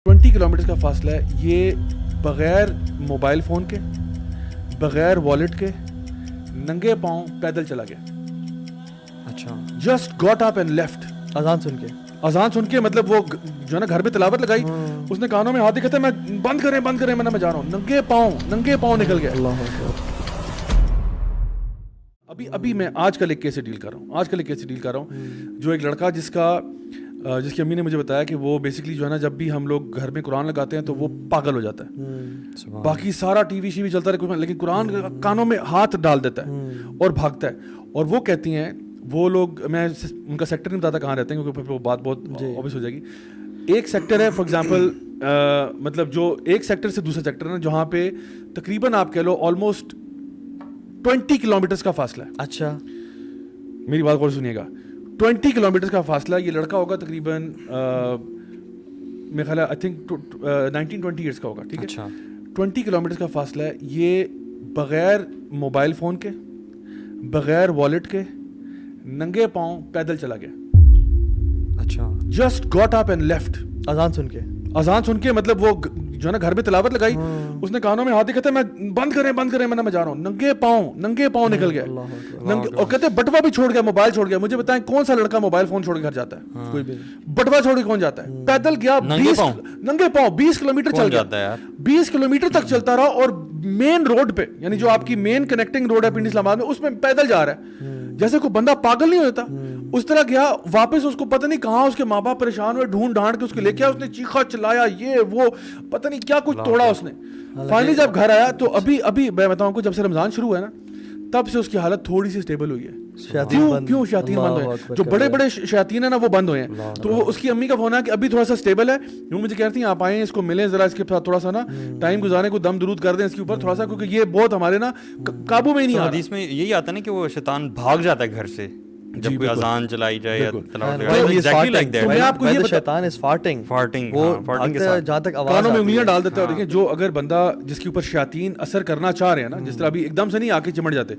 20 kilometre کا فاصلہ ہے. یہ بغیر موبائل فون کے, بغیر والیٹ کے, ننگے پاؤں پیدل چلا گیا. اچھا, just got up and left. اذان سن کے مطلب وہ جو ہے نا گھر پہ تلاوت لگائی, اس نے کانوں میں ہاتھ دکھاتے میں بند کریں میں جا رہا ہوں. ننگے پاؤں نکل گیا. ابھی میں آج کل ایک کیس سے ڈیل کر رہا ہوں جو ایک لڑکا جس کی امی نے مجھے بتایا کہ وہ بیسکلی جو ہے نا جب بھی ہم لوگ گھر میں قرآن لگاتے ہیں تو وہ پاگل ہو جاتا ہے. باقی سارا ٹی وی چلتا رہے لیکن قرآن کانوں میں ہاتھ ڈال دیتا ہے اور بھاگتا ہے. اور وہ کہتی ہیں وہ لوگ, میں ان کا سیکٹر نہیں بتاتا کہاں رہتے ہیں کیونکہ وہ بات بہت اوبیس ہو جائے گی. ایک سیکٹر ہے فار ایگزامپل, مطلب جو ایک سیکٹر سے دوسرے سیکٹر ہے جہاں پہ تقریباً آپ کہہ لو آلموسٹ 20 کلومیٹرز کا فاصلہ ہے. اچھا, میری بات غور سنیے گا. 20 کلومیٹرز کا فاصلہ. یہ لڑکا ہوگا تقریباً میرا خیال ہے آئی تھنک 19-20 ایئرس کا ہوگا. ٹھیک ہے, اچھا, 20 کلومیٹرز کا فاصلہ ہے. یہ بغیر موبائل فون کے, بغیر والیٹ کے, ننگے پاؤں پیدل چلا گیا. اچھا, just got up and left. اذان سن کے مطلب وہ جو ہے نا گھر پہ تلاوت لگائی, اس نے کانوں میں ہاتھ دکھاتے میں بند کریں میں جا رہا ہوں. ننگے پاؤں نکل گیا. اور کہتے بٹوا بھی چھوڑ گیا, موبائل چھوڑ گیا. مجھے بتائیں کون سا لڑکا موبائل فون چھوڑ کے گھر جاتا ہے؟ کوئی بھی. بٹوا چھوڑ کے کون جاتا ہے؟ پیدل گیا ننگے پاؤں 20 کلومیٹر چل گیا. 20 کلومیٹر تک چلتا رہا اور مین روڈ پہ, یعنی جو آپ کی مین کنیکٹنگ روڈ ہے پنڈی اسلام آباد میں, اس میں پیدل جا رہا ہے. جیسے کوئی بندہ پاگل نہیں ہوتا اس طرح گیا واپس. اس کو پتہ نہیں کہاں اس کے ماں باپ پریشان ہوئے, ڈھونڈ کے اس کے لے کے آیا. اس نے چیخا چلایا, یہ وہ پتہ نہیں کیا کچھ توڑا اس نے. فائنلی جب گھر آیا تو ابھی میں بتاؤں کو جب سے رمضان شروع ہوا ہے نا تب سے اس کی حالت تھوڑی سی اسٹیبل ہوئی ہے. کیوں شیاطین بند ہوئے, جو بڑے شیاطین ہیں نا وہ بند ہوئے ہیں. تو اس کی امی کا فون ہے کہ ابھی تھوڑا سا اسٹیبل ہے. وہ مجھے کہتی ہیں آپ آئیں, اس کو ملیں ذرا, اس کے ساتھ تھوڑا سا نا ٹائم گزارنے کو, دم درود کر دیں اس کے اوپر تھوڑا سا, کیونکہ یہ بہت ہمارے نا قابو میں ہی نہیں آ رہا. حدیث میں یہی آتا ہے نا کہ وہ شیطان بھاگ جاتا ہے گھر سے جب کوئی اذان چلائی جائے یا کانوں میں انگلیاں ڈال دیتا ہے. دیکھیں جو اگر بندہ جس کے اوپر شیاطین اثر کرنا چاہ رہے ہیں نا, جس طرح ابھی ایک دم سے نہیں آ کے چمٹ جاتے,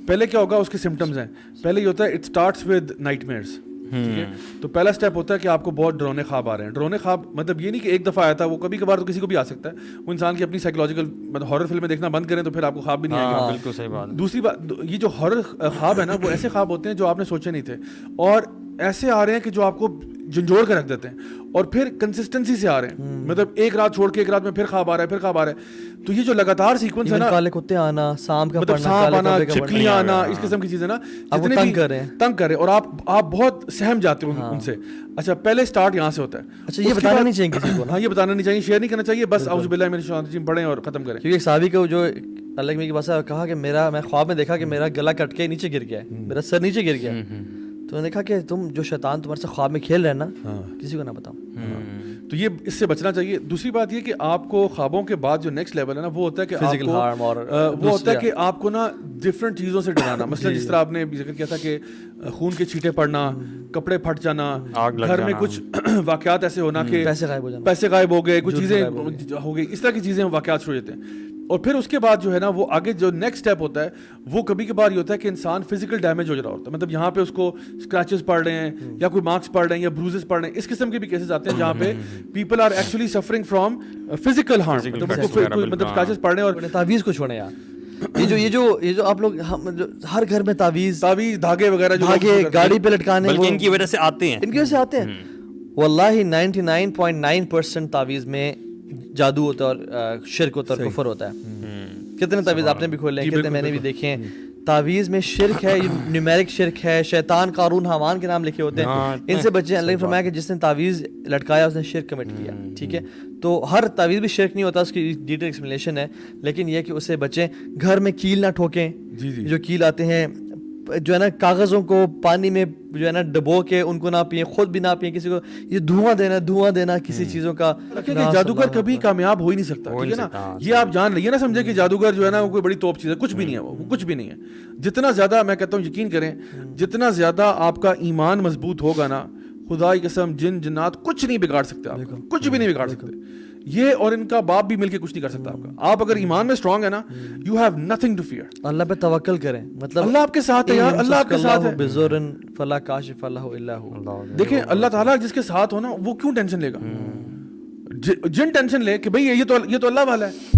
پہلے کیا ہوگا اس کے سمٹمز ہیں. پہلے یہ ہوتا ہے it starts with night measures. ٹھیک ہے, تو پہلا اسٹیپ ہوتا ہے کہ آپ کو بہت ڈرونے خواب آ رہے ہیں. ڈرونے خواب مطلب یہ نہیں کہ ایک دفعہ آیا تھا, وہ کبھی کبھار تو کسی کو بھی آ سکتا ہے. وہ انسان کی اپنی سائیکولوجیکل مطلب ہارر فلمیں دیکھنا بند کریں تو پھر آپ کو خواب بھی نہیں آئے گا. بالکل صحیح بات. دوسری بات, یہ جو ہارر خواب ہے نا وہ ایسے خواب ہوتے ہیں جو آپ نے سوچے نہیں تھے, اور ایسے آ رہے ہیں کہ جو آپ کو جھنجھوڑ کے رکھ دیتے ہیں, اور پھر کنسسٹنسی سے آ رہے ہیں. مطلب ایک رات چھوڑ کے ایک رات میں پھر خواب آ رہا ہے. تو یہ جو لگاتار سیکوینس ہے نا, کالے کتے آنا, سانپ آنا, چھپکلیاں آنا, اس قسم کی چیزیں نا جتنے بھی تنگ کر رہے, اور آپ بہت سہم جاتے ہو ان سے. اچھا, پہلے سٹارٹ یہاں سے ہوتا ہے. اچھا, یہ بتانا نہیں چاہیے کسی کو. ہاں, یہ بتانا نہیں چاہیے, شیئر نہیں کرنا چاہیے. بس اعوذ باللہ من الشیطان الرجیم پڑھیں اور ختم کریں. کیونکہ ایک صحابی کو جو اللہ کی بات کہا کہ میں خواب میں دیکھا کہ میرا گلا کٹ کے نیچے گر گیا ہے, میرا سر نیچے گر گیا. تو نے کہا کہ تم جو شیطان تمہارے سے خواب میں کھیل رہے ہیں نا, کسی کو نہ بتاؤ. تو یہ اس سے بچنا چاہیے. دوسری بات یہ کہ آپ کو خوابوں کے بعد جو نیکسٹ لیول ہے نا وہ ہوتا ہے کہ آپ کو نا ڈفرینٹ چیزوں سے ڈرانا. مثلا جس طرح آپ نے ذکر کیا تھا کہ خون کے چھینٹے پڑنا, کپڑے پھٹ جانا, گھر میں کچھ واقعات ایسے ہونا کہ پیسے غائب ہو گئے, کچھ چیزیں ہو گئی, اس طرح کی چیزیں واقعات شروع ہوتے ہیں. اور پھر اس کے بعد جو ہے نا وہ آگے جو نیکسٹ اسٹیپ ہوتا ہے وہ کبھی کبھار یہ ہوتا ہے کہ انسان فزیکل ڈیمیج ہو رہا ہوتا ہے. مطلب یہاں پہ اس کو اسکریچز پڑ رہے ہیں یا کوئی مارکس پڑ رہے ہیں یا بروزز پڑ رہے ہیں. اس قسم کے بھی کیسز آتے ہیں جہاں پہ people are actually suffering from physical harm, مطلب اسکریچز پڑ رہے ہیں. اور تعویذ کو چھوڑیں یار, یہ جو آپ لوگ ہر گھر میں تعویذ دھاگے وغیرہ جو گاڑی پہ لٹکانے, ان کی وجہ سے آتے ہیں. واللہ 99.9% تعویذ میں جادو ہوتا ہے اور شرک ہوتا ہے اور کفر ہوتا ہے. کتنے تعویذ آپ نے بھی کھولے ہیں, کتنے میں نے بھی دیکھے ہیں. تعویذ میں شرک ہے, نیومیرک شرک ہے, شیطان, قارون, حامان کے نام لکھے ہوتے ہیں. ان سے بچے. اللہ نے فرمایا کہ جس نے تعویذ لٹکایا اس نے شرک کمٹ کیا. ٹھیک ہے, تو ہر تعویذ بھی شرک نہیں ہوتا, اس کی ڈیٹیل ایکسپلینیشن ہے, لیکن یہ کہ اس سے بچیں. گھر میں کیل نہ ٹھوکیں. جو کیل آتے ہیں جو ہے نا کاغذوں کو پانی میں جو ہے نا ڈبو کے ان کو نہ پئیں, خود بھی نہ پئیں. کسی کو یہ دھواں دینا کسی چیزوں کا. جادوگر کبھی کامیاب ہو ہی نہیں سکتا. ٹھیک ہے نا, یہ آپ جان لئیے, نہ سمجھے کہ جادوگر جو ہے نا وہ کوئی بڑی توپ چیز ہے. کچھ بھی نہیں ہے, وہ کچھ بھی نہیں ہے. جتنا زیادہ میں کہتا ہوں یقین کریں, جتنا زیادہ آپ کا ایمان مضبوط ہوگا نا, خدا کی قسم جن جنات کچھ نہیں بگاڑ سکتے, آپ کچھ بھی نہیں بگاڑ سکتے. یہ اور ان کا باپ بھی مل کے کچھ نہیں کر سکتا آپ کا. آپ اگر ایمان میں اسٹرانگ ہے نا, you have nothing to fear. اللہ پہ توکل کریں, مطلب اللہ آپ کے ساتھ ہے یار, اللہ آپ کے ساتھ ہے. بزرن فلا کاشف اللہ الا ہو. دیکھیں اللہ تعالیٰ جس کے ساتھ ہو نا وہ کیوں ٹینشن لے گا. جن ٹینشن لے کہ بھئی یہ تو اللہ والا ہے,